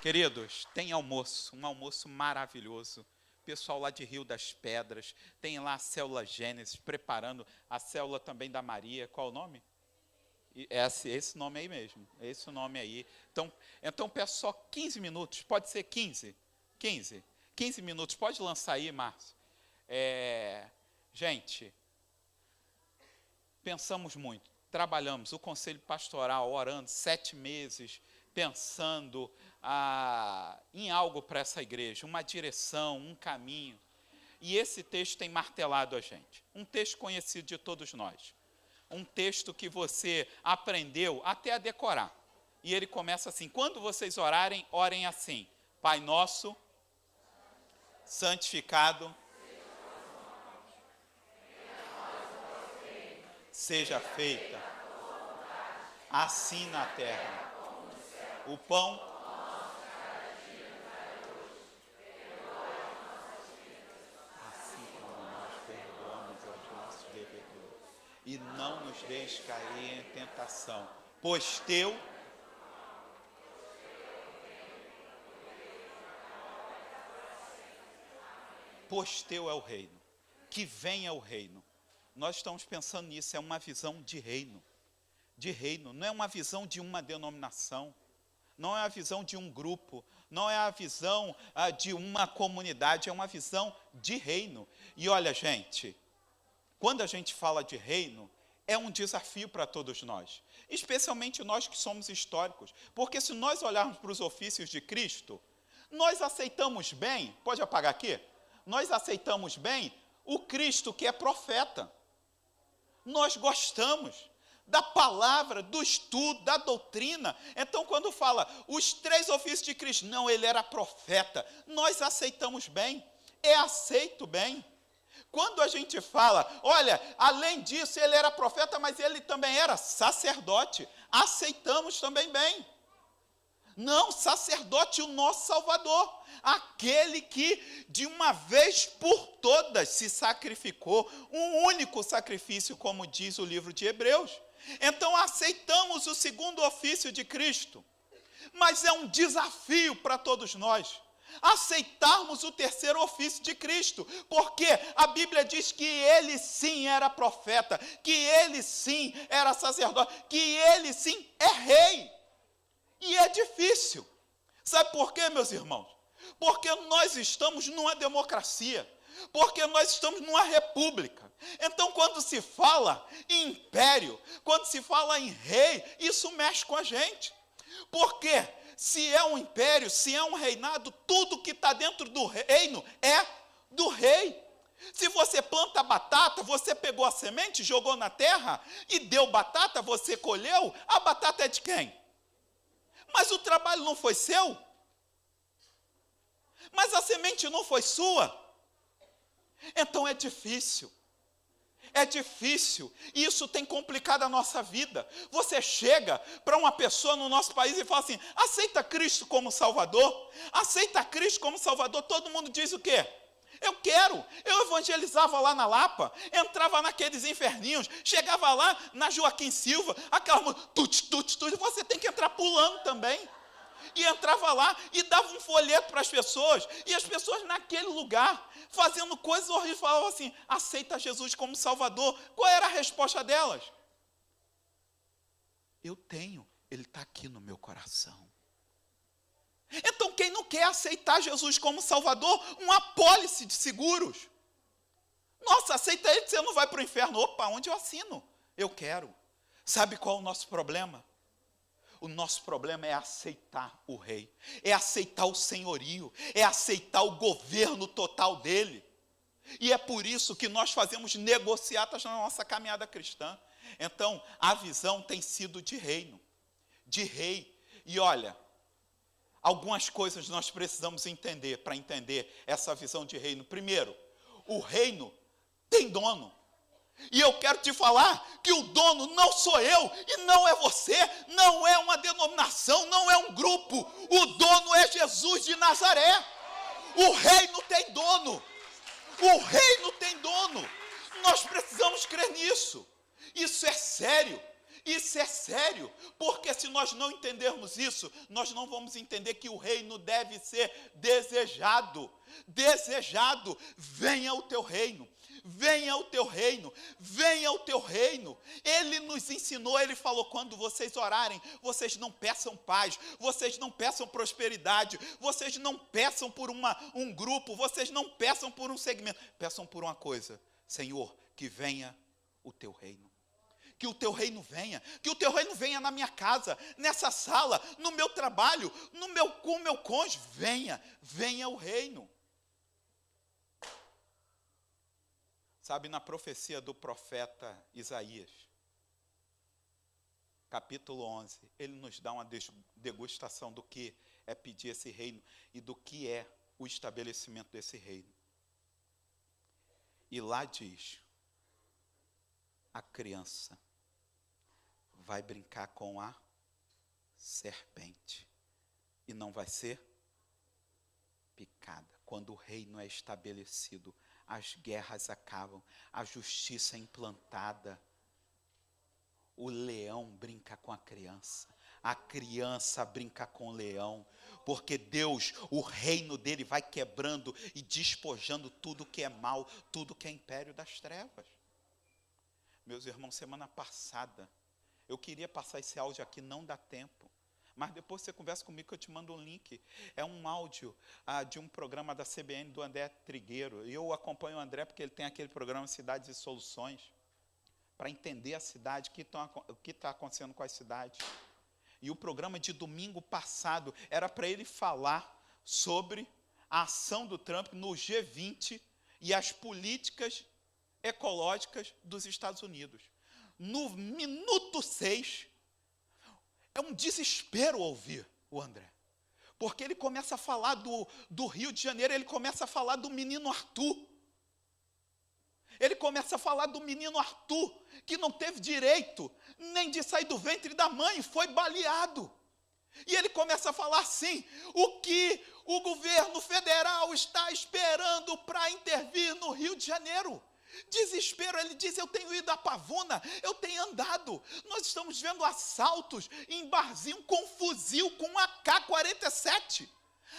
Queridos, tem almoço, um almoço maravilhoso. Pessoal lá de Rio das Pedras, tem lá a célula Gênesis, preparando a célula também da Maria. Qual o nome? Esse nome aí mesmo, esse nome aí. Então peço só 15 minutos, pode ser 15? 15 minutos, pode lançar aí, Márcio. Gente, pensamos muito, trabalhamos, o conselho pastoral orando 7 meses, pensando em algo para essa igreja, uma direção, um caminho. E esse texto tem martelado a gente. Um texto conhecido de todos nós. Um texto que você aprendeu até a decorar. E ele começa assim: quando vocês orarem, orem assim: Pai nosso, santificado seja feita assim na terra. O pão assim como nós perdoamos aos nossos devedores. E não nos deixe cair em tentação, pois teu é o reino. Que venha o reino. Nós estamos pensando nisso, é uma visão de reino. De reino, não é uma visão de uma denominação. Não é a visão de um grupo, não é a visão de uma comunidade, é uma visão de reino. E olha, gente, quando a gente fala de reino, é um desafio para todos nós, especialmente nós que somos históricos, porque se nós olharmos para os ofícios de Cristo, nós aceitamos bem, pode apagar aqui? Nós aceitamos bem o Cristo que é profeta. Nós gostamos da palavra, do estudo, da doutrina. Então, quando fala os 3 ofícios de Cristo, não, ele era profeta, nós aceitamos bem, é aceito bem. Quando a gente fala, olha, além disso, ele era profeta, mas ele também era sacerdote, aceitamos também bem. Não, sacerdote, o nosso Salvador, aquele que de uma vez por todas se sacrificou, um único sacrifício, como diz o livro de Hebreus. Então aceitamos o 2º ofício de Cristo, mas é um desafio para todos nós aceitarmos o 3º ofício de Cristo, porque a Bíblia diz que ele sim era profeta, que ele sim era sacerdote, que ele sim é rei. E é difícil. Sabe por quê, meus irmãos? Porque nós estamos numa democracia, porque nós estamos numa república. Então, quando se fala em império, quando se fala em rei, isso mexe com a gente. Porque se é um império, se é um reinado, tudo que está dentro do reino é do rei. Se você planta batata, você pegou a semente, jogou na terra e deu batata, você colheu, a batata é de quem? Mas o trabalho não foi seu? Mas a semente não foi sua? Então é difícil. É difícil. E isso tem complicado a nossa vida. Você chega para uma pessoa no nosso país e fala assim: aceita Cristo como Salvador? Aceita Cristo como Salvador? Todo mundo diz o quê? Eu quero. Eu evangelizava lá na Lapa, entrava naqueles inferninhos, chegava lá na Joaquim Silva, aquela música, você tem que entrar pulando também. E entrava lá e dava um folheto para as pessoas, e as pessoas naquele lugar, fazendo coisas horríveis, falavam assim: aceita Jesus como Salvador. Qual era a resposta delas? Eu tenho, ele está aqui no meu coração. Então, quem não quer aceitar Jesus como Salvador, uma apólice de seguros. Nossa, aceita ele que você não vai para o inferno. Opa, onde eu assino? Eu quero. Sabe qual é o nosso problema? O nosso problema é aceitar o rei, é aceitar o senhorio, é aceitar o governo total dele. E é por isso que nós fazemos negociatas na nossa caminhada cristã. Então, a visão tem sido de reino, de rei. E olha, algumas coisas nós precisamos entender para entender essa visão de reino. Primeiro, o reino tem dono. E eu quero te falar que o dono não sou eu e não é você, não é uma denominação, não é um grupo. O dono é Jesus de Nazaré. O reino tem dono. O reino tem dono. Nós precisamos crer nisso. Isso é sério. Isso é sério, porque se nós não entendermos isso, nós não vamos entender que o reino deve ser desejado. Desejado, venha o teu reino, venha o teu reino, venha o teu reino. Ele nos ensinou, ele falou, quando vocês orarem, vocês não peçam paz, vocês não peçam prosperidade, vocês não peçam por um grupo, vocês não peçam por um segmento, peçam por uma coisa, Senhor, que venha o teu reino. Que o teu reino venha, que o teu reino venha na minha casa, nessa sala, no meu trabalho, com o meu cônjuge, venha o reino. Sabe, na profecia do profeta Isaías, capítulo 11, ele nos dá uma degustação do que é pedir esse reino e do que é o estabelecimento desse reino. E lá diz, a criança vai brincar com a serpente e não vai ser picada. Quando o reino é estabelecido, as guerras acabam, a justiça é implantada. O leão brinca com a criança brinca com o leão, porque Deus, o reino dele vai quebrando e despojando tudo que é mal, tudo que é império das trevas. Meus irmãos, semana passada, eu queria passar esse áudio aqui, não dá tempo. Mas depois você conversa comigo que eu te mando um link. É um áudio de um programa da CBN do André Trigueiro. E eu acompanho o André porque ele tem aquele programa Cidades e Soluções, para entender a cidade, o que está acontecendo com as cidades. E o programa de domingo passado era para ele falar sobre a ação do Trump no G20 e as políticas ecológicas dos Estados Unidos. No minuto 6, é um desespero ouvir o André. Porque ele começa a falar do Rio de Janeiro, ele começa a falar do menino Arthur. Ele começa a falar do menino Arthur, que não teve direito nem de sair do ventre da mãe, foi baleado. E ele começa a falar assim, o que o governo federal está esperando para intervir no Rio de Janeiro. Desespero, ele diz, eu tenho ido a Pavuna, eu tenho andado, nós estamos vendo assaltos em barzinho com fuzil, com AK-47,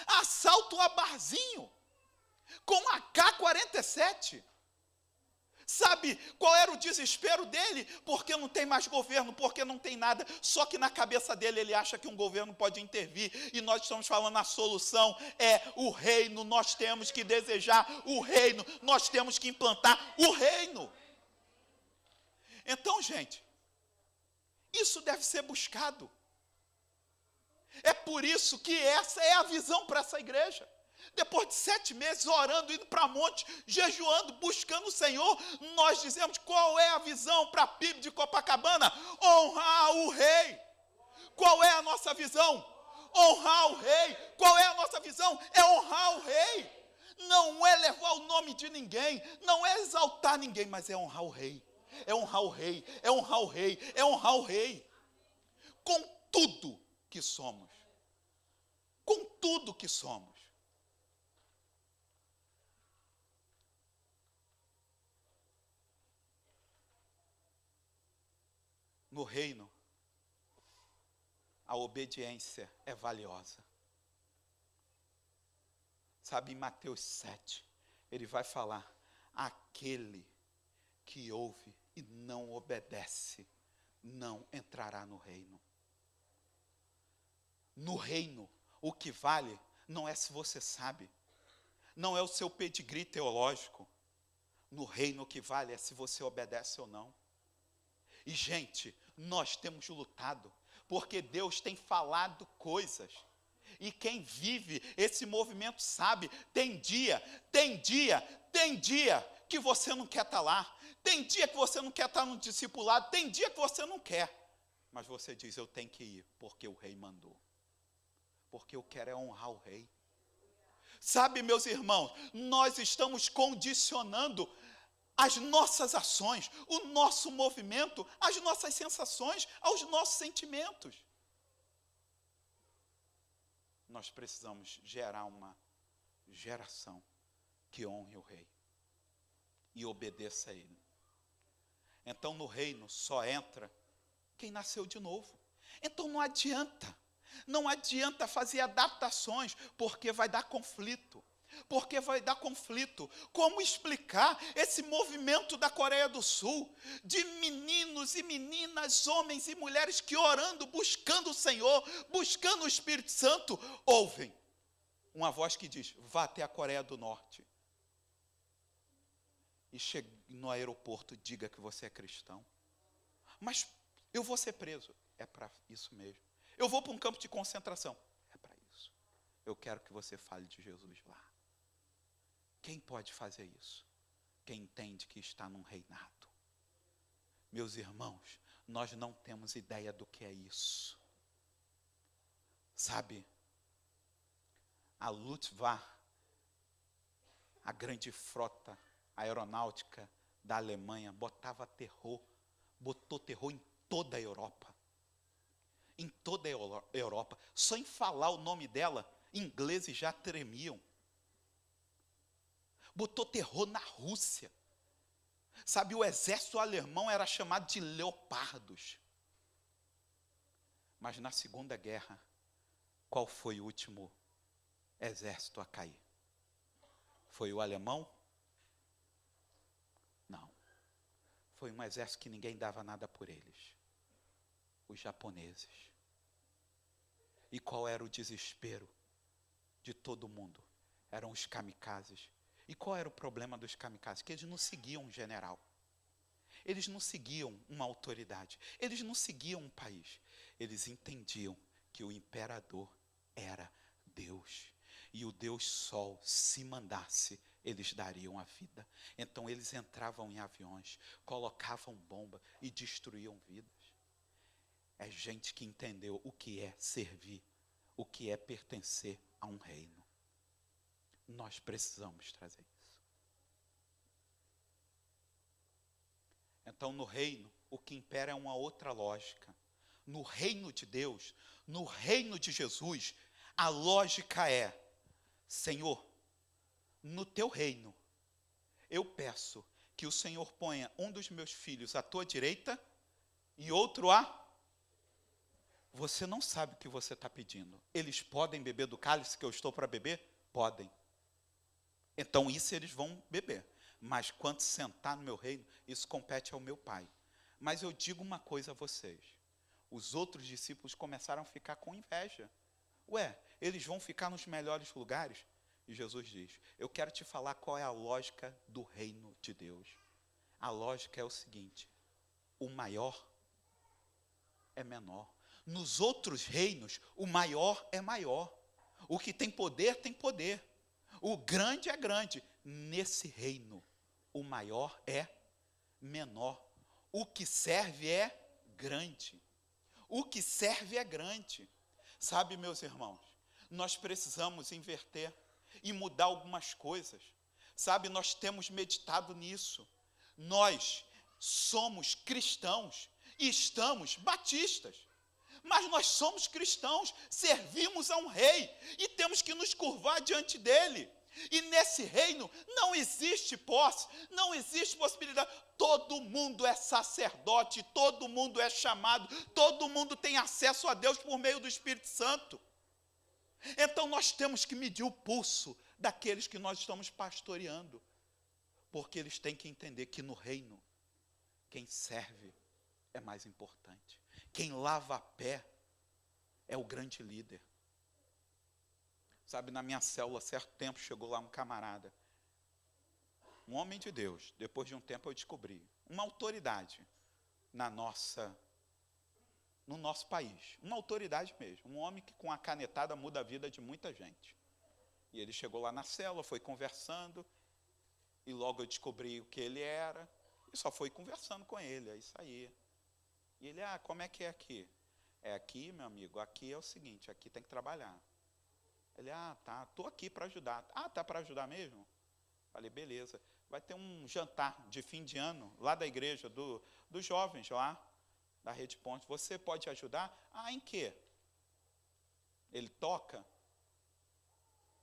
assalto a barzinho, com AK-47, sabe qual era o desespero dele? Porque não tem mais governo, porque não tem nada, só que na cabeça dele ele acha que um governo pode intervir, e nós estamos falando a solução é o reino, nós temos que desejar o reino, nós temos que implantar o reino. Então, gente, isso deve ser buscado, é por isso que essa é a visão para essa igreja. Depois de 7 meses orando, indo para monte, jejuando, buscando o Senhor, nós dizemos qual é a visão para a PIB de Copacabana? Honrar o rei. Qual é a nossa visão? Honrar o rei. Qual é a nossa visão? É honrar o rei. Não é levar o nome de ninguém, não é exaltar ninguém, mas é honrar o rei. É honrar o rei, é honrar o rei, é honrar o rei. Com tudo que somos. Com tudo que somos. No reino, a obediência é valiosa. Sabe, em Mateus 7, ele vai falar, aquele que ouve e não obedece, não entrará no reino. No reino, o que vale não é se você sabe, não é o seu pedigree teológico. No reino, o que vale é se você obedece ou não. E, gente, nós temos lutado, porque Deus tem falado coisas. E quem vive esse movimento sabe, tem dia que você não quer estar lá. Tem dia que você não quer estar no discipulado, tem dia que você não quer. Mas você diz, eu tenho que ir, porque o rei mandou. Porque eu quero é honrar o rei. Sabe, meus irmãos, nós estamos condicionando as nossas ações, o nosso movimento, as nossas sensações, aos nossos sentimentos. Nós precisamos gerar uma geração que honre o rei e obedeça a ele. Então, no reino só entra quem nasceu de novo. Então não adianta fazer adaptações, porque vai dar conflito. Como explicar esse movimento da Coreia do Sul, de meninos e meninas, homens e mulheres que orando, buscando o Senhor, buscando o Espírito Santo, ouvem uma voz que diz: vá até a Coreia do Norte. E chegue no aeroporto, diga que você é cristão. Mas eu vou ser preso. É para isso mesmo. Eu vou para um campo de concentração. É para isso. Eu quero que você fale de Jesus lá. Quem pode fazer isso? Quem entende que está num reinado. Meus irmãos, nós não temos ideia do que é isso. Sabe, a Luftwaffe, a grande frota aeronáutica da Alemanha, botou terror em toda a Europa. Em toda a Europa. Só em falar o nome dela, ingleses já tremiam. Botou terror na Rússia. Sabe, o exército alemão era chamado de leopardos. Mas na Segunda Guerra, qual foi o último exército a cair? Foi o alemão? Não. Foi um exército que ninguém dava nada por eles. Os japoneses. E qual era o desespero de todo mundo? Eram os kamikazes. E qual era o problema dos kamikazes? Que eles não seguiam um general. Eles não seguiam uma autoridade. Eles não seguiam um país. Eles entendiam que o imperador era Deus. E o Deus Sol, se mandasse, eles dariam a vida. Então eles entravam em aviões, colocavam bomba e destruíam vidas. É gente que entendeu o que é servir, o que é pertencer a um reino. Nós precisamos trazer isso. Então, no reino, o que impera é uma outra lógica. No reino de Deus, no reino de Jesus, a lógica é: Senhor, no teu reino, eu peço que o Senhor ponha um dos meus filhos à tua direita e outro à... Você não sabe o que você está pedindo. Eles podem beber do cálice que eu estou para beber? Podem. Então isso eles vão beber. Mas quanto sentar no meu reino, isso compete ao meu Pai. Mas eu digo uma coisa a vocês. Os outros discípulos começaram a ficar com inveja. Ué, eles vão ficar nos melhores lugares? E Jesus diz: eu quero te falar qual é a lógica do reino de Deus. A lógica é o seguinte: o maior é menor. Nos outros reinos, o maior é maior. O que tem poder, tem poder. O grande é grande. Nesse reino, o maior é menor. O que serve é grande. O que serve é grande. Sabe, meus irmãos, nós precisamos inverter e mudar algumas coisas. Sabe, nós temos meditado nisso. Nós somos cristãos e estamos batistas. Mas nós somos cristãos, servimos a um rei e temos que nos curvar diante dele. E nesse reino não existe posse, não existe possibilidade. Todo mundo é sacerdote, todo mundo é chamado, todo mundo tem acesso a Deus por meio do Espírito Santo. Então nós temos que medir o pulso daqueles que nós estamos pastoreando, porque eles têm que entender que no reino, quem serve é mais importante. Quem lava a pé é o grande líder. Sabe, na minha célula, certo tempo, chegou lá um camarada, um homem de Deus. Depois de um tempo eu descobri, uma autoridade no nosso país. Uma autoridade mesmo. Um homem que com a canetada muda a vida de muita gente. E ele chegou lá na célula, foi conversando, e logo eu descobri o que ele era, e só fui conversando com ele, é isso aí. E ele: como é que é aqui? É aqui, meu amigo, aqui é o seguinte, aqui tem que trabalhar. Ele: tá, estou aqui para ajudar. Tá para ajudar mesmo? Falei: beleza. Vai ter um jantar de fim de ano, lá da igreja, dos jovens lá, da Rede Ponte. Você pode ajudar? Em quê? Ele toca?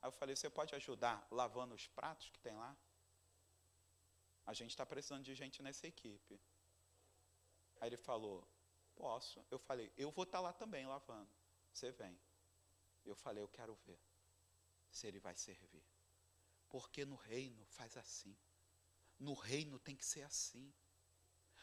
Aí eu falei: você pode ajudar lavando os pratos que tem lá? A gente está precisando de gente nessa equipe. Aí ele falou: Posso. Eu falei, eu vou estar lá também lavando. Você vem. Eu falei, eu quero ver se ele vai servir. Porque no reino faz assim. No reino tem que ser assim.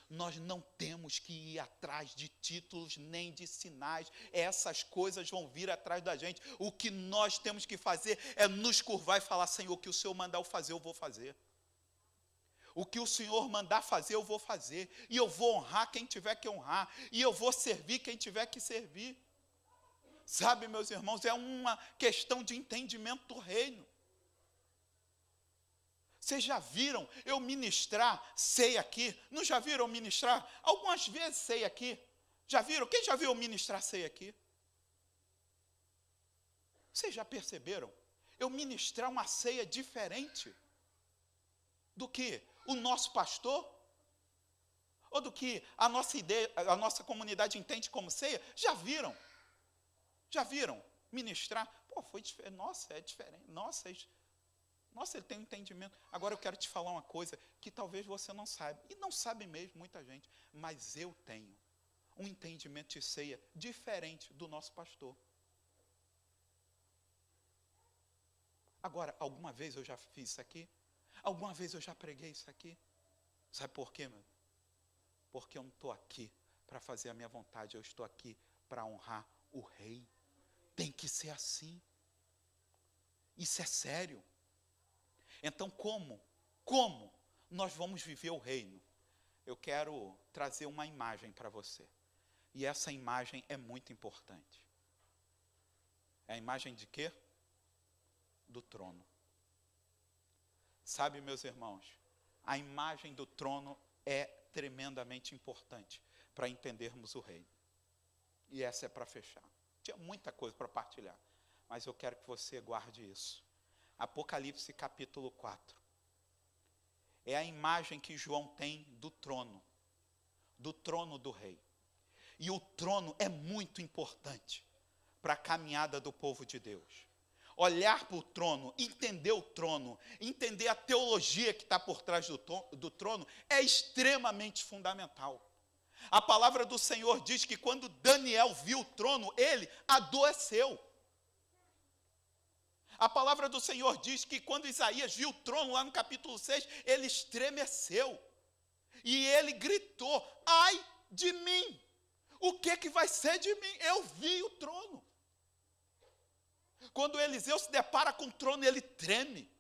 Nós não temos que ir atrás de títulos nem de sinais. Essas coisas vão vir atrás da gente. O que nós temos que fazer é nos curvar e falar, Senhor, o que o Senhor mandar eu fazer, eu vou fazer. O que o Senhor mandar fazer, eu vou fazer. E eu vou honrar quem tiver que honrar. E eu vou servir quem tiver que servir. Sabe, meus irmãos, é uma questão de entendimento do reino. Vocês já viram eu ministrar ceia aqui? Não já viram eu ministrar? Algumas vezes ceia aqui. Já viram? Quem já viu eu ministrar ceia aqui? Vocês já perceberam? Eu ministrar uma ceia diferente do que o nosso pastor? Ou do que a nossa ideia, a nossa comunidade entende como ceia? Já viram? Já viram ministrar? Pô, foi diferente. Nossa, é diferente. Nossa, ele tem um entendimento. Agora eu quero te falar uma coisa que talvez você não saiba. E não sabe mesmo, muita gente. Mas eu tenho um entendimento de ceia diferente do nosso pastor. Agora, alguma vez eu já fiz isso aqui? Alguma vez eu já preguei isso aqui? Sabe por quê, meu? Porque eu não estou aqui para fazer a minha vontade. Eu estou aqui para honrar o rei. Tem que ser assim. Isso é sério. Então, como nós vamos viver o reino? Eu quero trazer uma imagem para você. E essa imagem é muito importante. É a imagem de quê? Do trono. Sabe, meus irmãos, a imagem do trono é tremendamente importante para entendermos o reino. E essa é para fechar. Tinha muita coisa para partilhar, mas eu quero que você guarde isso. Apocalipse capítulo 4. É a imagem que João tem do trono do rei. E o trono é muito importante para a caminhada do povo de Deus. Olhar para o trono, entender a teologia que está por trás do trono, é extremamente fundamental. A palavra do Senhor diz que quando Daniel viu o trono, ele adoeceu. A palavra do Senhor diz que quando Isaías viu o trono, lá no capítulo 6, ele estremeceu. E ele gritou, ai de mim, o que vai ser de mim? Eu vi o trono. Quando Eliseu se depara com o trono, ele treme.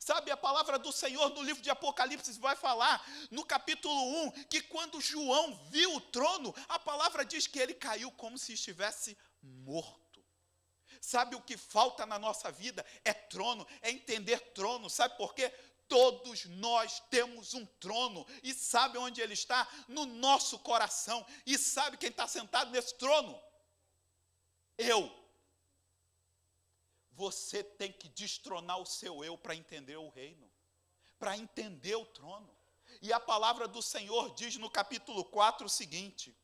Sabe, a palavra do Senhor no livro de Apocalipse vai falar, no capítulo 1, que quando João viu o trono, a palavra diz que ele caiu como se estivesse morto. Sabe o que falta na nossa vida? É trono, é entender trono. Sabe por quê? Todos nós temos um trono. E sabe onde ele está? No nosso coração. E sabe quem está sentado nesse trono? Eu. Você tem que destronar o seu eu para entender o reino. Para entender o trono. E a palavra do Senhor diz no capítulo 4 o seguinte: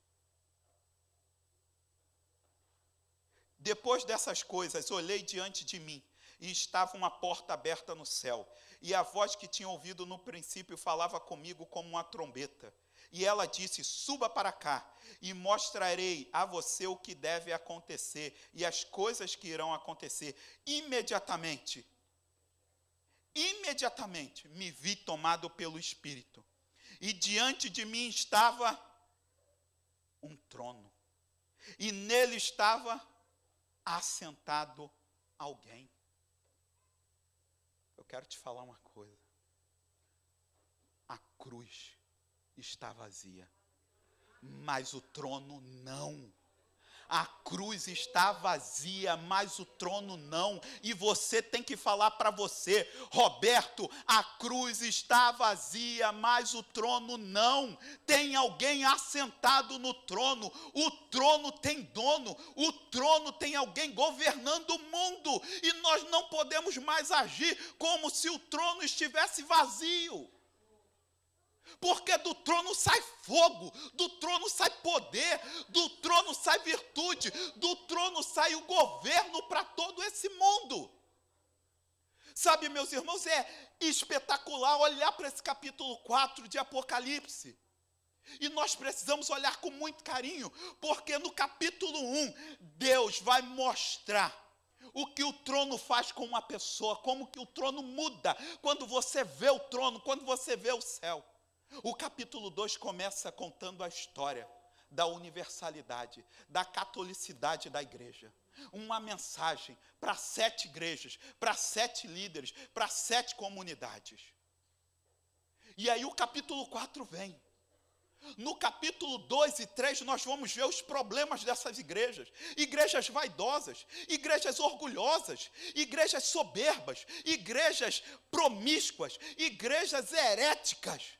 depois dessas coisas, olhei diante de mim, e estava uma porta aberta no céu. E a voz que tinha ouvido no princípio falava comigo como uma trombeta. E ela disse, suba para cá, e mostrarei a você o que deve acontecer, e as coisas que irão acontecer. Imediatamente me vi tomado pelo Espírito. E diante de mim estava um trono. E nele estava assentado alguém. Eu quero te falar uma coisa. A cruz está vazia, mas o trono não. A cruz está vazia, mas o trono não. E você tem que falar para você, Roberto, a cruz está vazia, mas o trono não. Tem alguém assentado no trono. O trono tem dono. O trono tem alguém governando o mundo. E nós não podemos mais agir como se o trono estivesse vazio. Porque do trono sai fogo, do trono sai poder, do trono sai virtude, do trono sai o governo para todo esse mundo. Sabe, meus irmãos, é espetacular olhar para esse capítulo 4 de Apocalipse E nós precisamos olhar com muito carinho, porque no capítulo 1, Deus vai mostrar o que o trono faz com uma pessoa, como que o trono muda quando você vê o trono, quando você vê o céu. O capítulo 2 começa contando a história da universalidade, da catolicidade da igreja. Uma mensagem para 7 igrejas, para 7 líderes, para 7 comunidades. E aí o capítulo 4 vem. No capítulo 2 e 3 nós vamos ver os problemas dessas igrejas. Igrejas vaidosas, igrejas orgulhosas, igrejas soberbas, igrejas promíscuas, igrejas heréticas.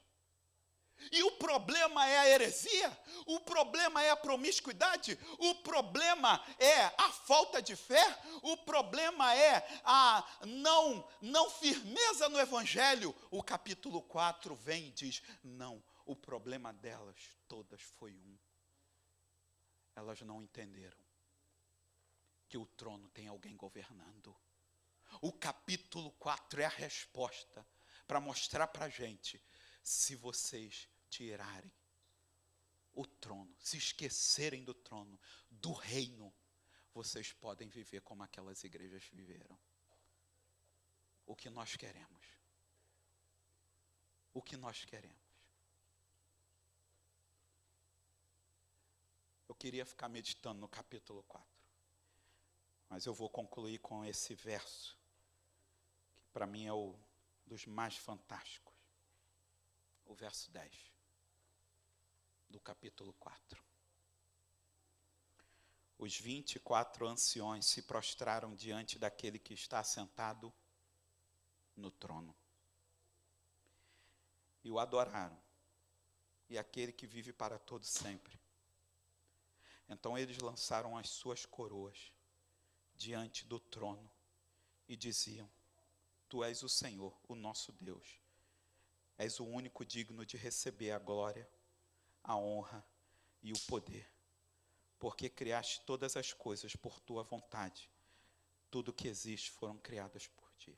E o problema é a heresia, o problema é a promiscuidade, o problema é a falta de fé, o problema é a não firmeza no evangelho. O capítulo 4 vem e diz: não, o problema delas todas foi um. Elas não entenderam que o trono tem alguém governando. O capítulo 4 é a resposta para mostrar para a gente: se vocês tirarem o trono, se esquecerem do trono, do reino, vocês podem viver como aquelas igrejas viveram. O que nós queremos? O que nós queremos? Eu queria ficar meditando no capítulo 4, mas eu vou concluir com esse verso, que para mim é o dos mais fantásticos. O verso 10 do capítulo 4. Os 24 anciões se prostraram diante daquele que está sentado no trono e o adoraram, e aquele que vive para todo sempre. Então eles lançaram as suas coroas diante do trono e diziam: Tu és o Senhor, o nosso Deus. És o único digno de receber a glória, a honra e o poder, porque criaste todas as coisas por tua vontade. Tudo que existe foram criadas por ti.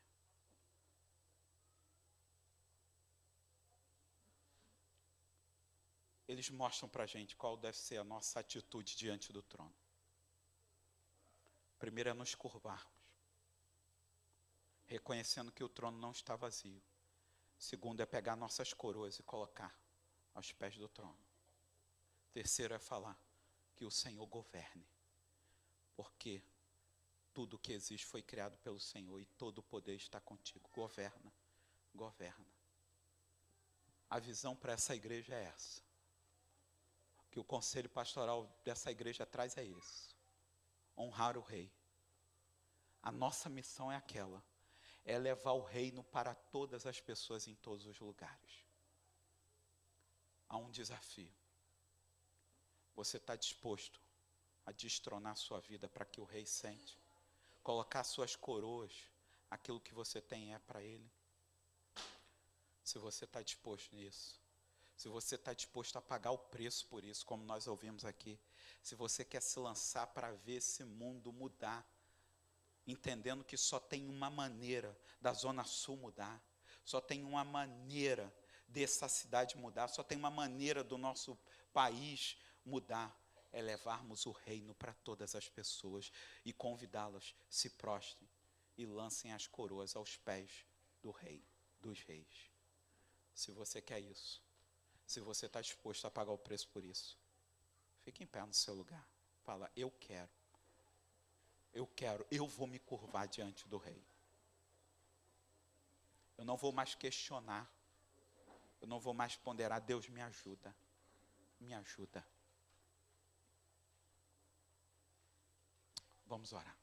Eles mostram para a gente qual deve ser a nossa atitude diante do trono. Primeiro é nos curvarmos, reconhecendo que o trono não está vazio. Segundo é pegar nossas coroas e colocar aos pés do trono. Terceiro é falar que o Senhor governe, porque tudo que existe foi criado pelo Senhor e todo o poder está contigo. Governa, governa. A visão para essa igreja é essa. Que o conselho pastoral dessa igreja traz é isso: honrar o rei. A nossa missão é aquela, é levar o reino para todas as pessoas em todos os lugares. Há um desafio. Você está disposto a destronar sua vida para que o rei sente? Colocar suas coroas, aquilo que você tem é para ele? Se você está disposto nisso, se você está disposto a pagar o preço por isso, como nós ouvimos aqui, se você quer se lançar para ver esse mundo mudar, entendendo que só tem uma maneira da Zona Sul mudar, só tem uma maneira dessa cidade mudar, só tem uma maneira do nosso país mudar, é levarmos o reino para todas as pessoas e convidá-las, se prostrem e lancem as coroas aos pés do rei, dos reis. Se você quer isso, se você está disposto a pagar o preço por isso, fique em pé no seu lugar. Fala: eu quero, eu vou me curvar diante do rei. Eu não vou mais questionar, eu não vou mais ponderar. Deus, me ajuda, me ajuda. Vamos orar.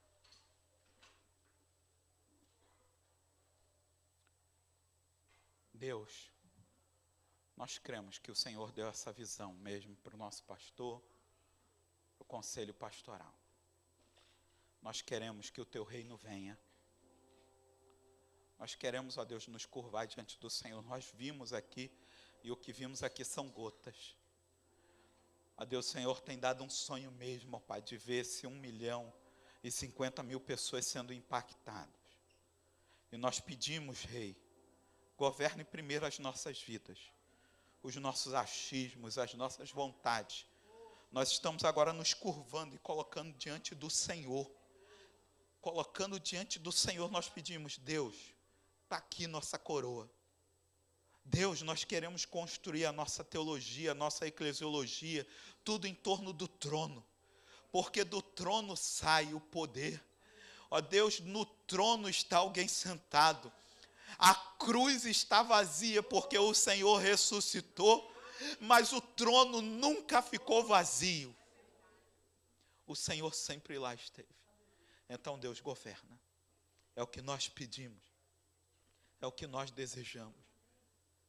Deus, nós cremos que o Senhor deu essa visão mesmo para o nosso pastor, para o conselho pastoral. Nós queremos que o teu reino venha. Nós queremos, ó Deus, nos curvar diante do Senhor. Nós vimos aqui, e o que vimos aqui são gotas. Ó Deus, o Senhor tem dado um sonho mesmo, ó Pai, de ver se 1.050.000 pessoas sendo impactadas. E nós pedimos, Rei, governe primeiro as nossas vidas. os nossos achismos, as nossas vontades. Nós estamos agora nos curvando e colocando diante do Senhor. Colocando diante do Senhor, nós pedimos: Deus, está aqui nossa coroa. Deus, nós queremos construir a nossa teologia, a nossa eclesiologia, tudo em torno do trono. Porque do trono sai o poder. Ó Deus, no trono está alguém sentado. A cruz está vazia porque o Senhor ressuscitou, mas o trono nunca ficou vazio. O Senhor sempre lá esteve. Então Deus governa. É o que nós pedimos. É o que nós desejamos.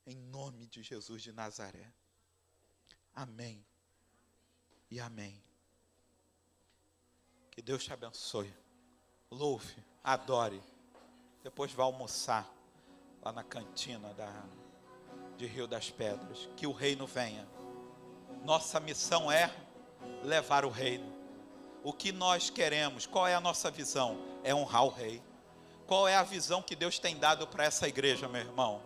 Em nome de Jesus de Nazaré. Amém. E amém. Que Deus te abençoe. Louve, adore. Depois vá almoçar lá na cantina de Rio das Pedras. Que o reino venha. Nossa missão é levar o reino. O que nós queremos, qual é a nossa visão? É honrar o rei. Qual é a visão que Deus tem dado para essa igreja, meu irmão?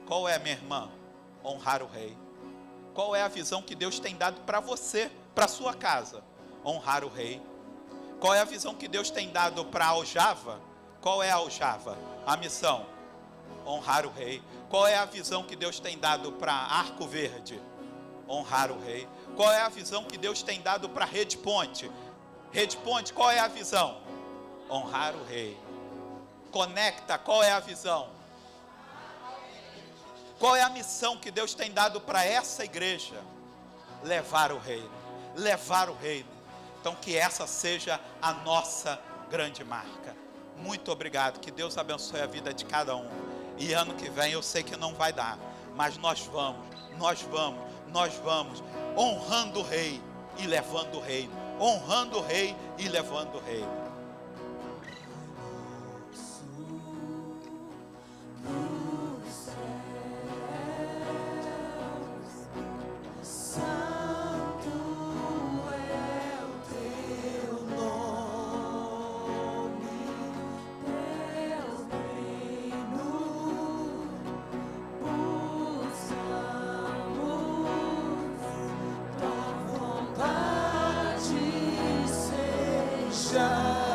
Qual é, minha irmã? Honrar o rei. Qual é a visão que Deus tem dado para você, para a sua casa? Honrar o rei. Qual é a visão que Deus tem dado para a aljava? Qual é a aljava? A missão: honrar o rei. Qual é a visão que Deus tem dado para Arco Verde? Honrar o rei. Qual é a visão que Deus tem dado para Rede Ponte? Rede Ponte, qual é a visão? Honrar o rei. Conecta, qual é a visão? Qual é a missão que Deus tem dado para essa igreja? Levar o reino. Levar o reino. Então que essa seja a nossa grande marca. Muito obrigado, que Deus abençoe a vida de cada um. E ano que vem eu sei que não vai dar, mas nós vamos, honrando o rei e levando o reino. Honrando o rei e levando o reino. Já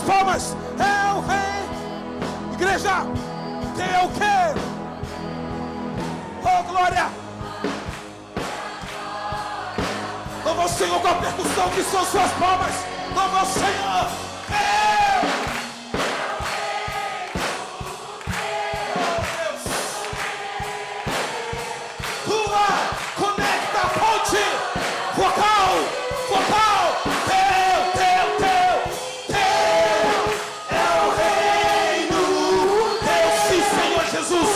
suas palmas. É o Rei. Igreja, quem é o quê? Oh, glória! Louva o Senhor com a percussão que são suas palmas. Louva o Senhor. Tua conecta a ponte. Vocal, vocal. Teu. É o reino. Teu, sim, Senhor Jesus.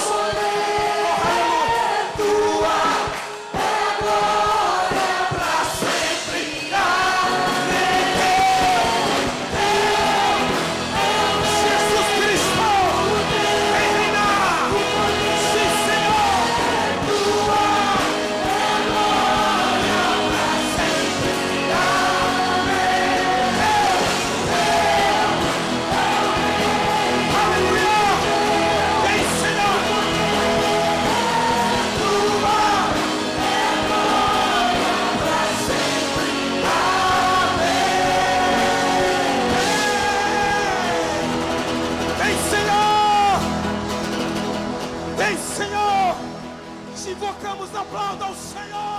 Vem, Senhor! Se invocamos, aplauda ao Senhor!